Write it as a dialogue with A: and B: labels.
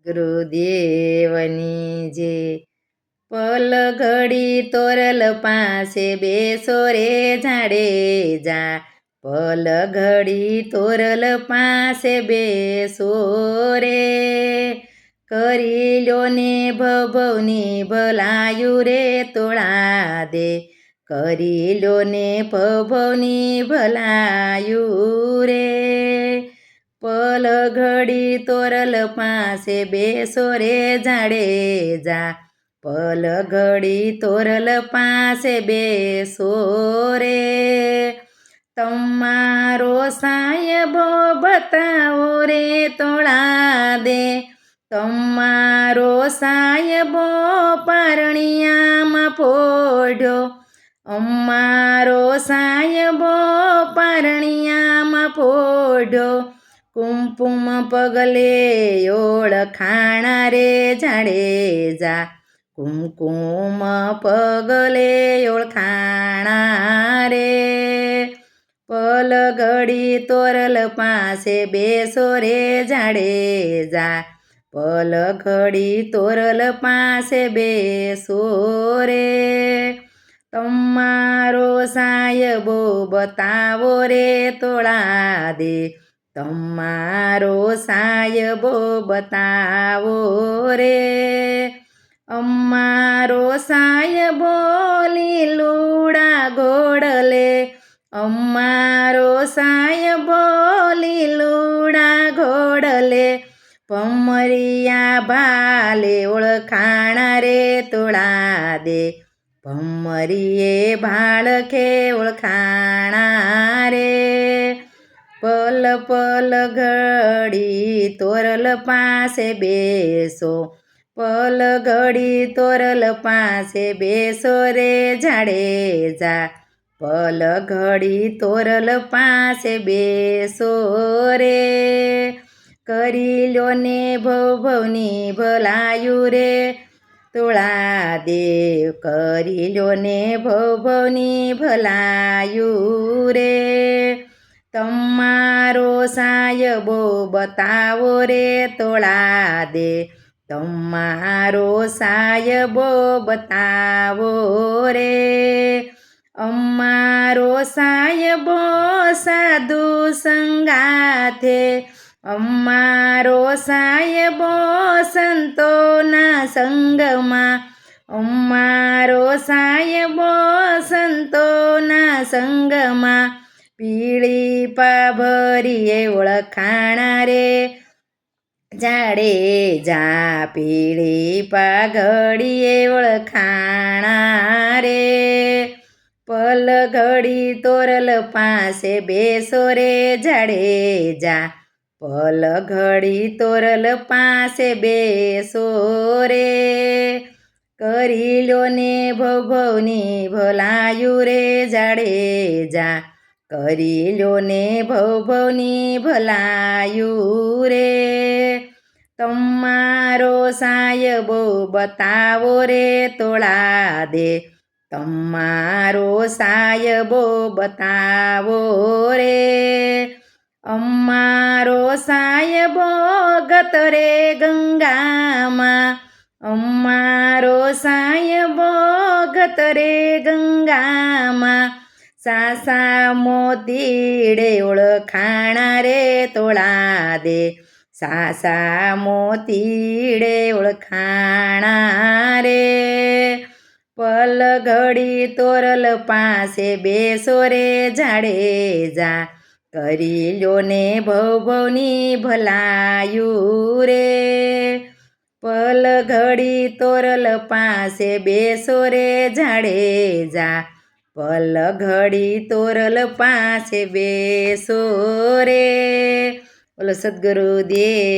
A: ગુરુદેવની જે પલ ઘડી તોરલ પાસે બેસો રે જાડેજા, પલ ઘડી તોરલ પાસે બેસો રે, કરી લ્યો ને ભવની ભલાયું રે તોળા દે, કરી લ્યો ને ભવની ભલાયું રે, પલ ઘડી તોરલ પાસે બેસો રે જાડેજા, પલ ઘડી તોરલ પાસે બેસો રે, તમારો સાહેબો બતાવો રે તોળા દે, તમારો સાહેબો પારણિયામાં પોઢ્યો, અમારો સાહેબો પારણિયામાં પોઢ્યો, કુમકુમ પગલે ઓળખાણા રે જાડેજા, કુમકુમ પગલે ઓળખાણા રે, પલ ઘડી તોરલ પાસે બેસો રે જાડેજા, પલ ઘડી તોરલ પાસે બેસો રે, તમારો સાહેબો બતાવો રે તોળા દે, તમારો સાહેબો બતાવો રે, અમારો સાહેબો લીલુડા ઘોડલે, અમારો સાહેબો લીલુડા ઘોડલે, ભમરિયા ભાલે ઓળખાણા રે તોળા દે, ભમરીએ ભાળખે ઓળખાણા રે, પલ પલ ઘડી તોરલ પાસે બેસો, પલ ઘડી તોરલ પાસે બેસો રે જાડેજા, પલ ઘડી તોરલ પાસે બેસો રે, કરી લ્યો ને ભવની ભલાયું રે તોળા દે, કરી લ્યો ને ભવની ભલાયું રે, તમારો સાહેબો બતાવો રે તોળા દે, તમારો સાહેબો બતાવો રે, અમારો સાહેબો સાધુ સંગાથે, અમારો સાહેબો સંતોના સંગમાં, અમારો સાહેબો સંતોના સંગમાં, પીળી પાભરીએ ઓળખાણા રે જાડેજા, પીળી પાઘડીએ ઓળખાણા રે, પલ ઘડી તોરલ પાસે બેસો રે જાડેજા, પલ ઘડી તોરલ પાસે બેસો રે, કરી લ્યો ને ભવની ભલાયું રે જાડેજા, કરી લ્યો ને ભવની ભલાયું રે, તમારો સાહેબો બતાવો રે તોળા દે, તમારો સાહેબો બતાવો રે, અમારો સાહેબો ગતરે ગંગામાં, અમારો સાહેબો ગતરે ગંગામાં, સાસા મોતીડે ઓળખાણા રે તોળા દે, સાસા મોતીડે ઓળખાણા રે, પલ ઘડી તોરલ પાસે બેસો રે જાડેજા, કરી લ્યો ને ભવની ભલાયું રે, પલ ઘડી તોરલ પાસે બેસો રે જાડેજા, પલ ઘડી તોરલ પાસે બેસો રે, બોલો સદગુરુદેવ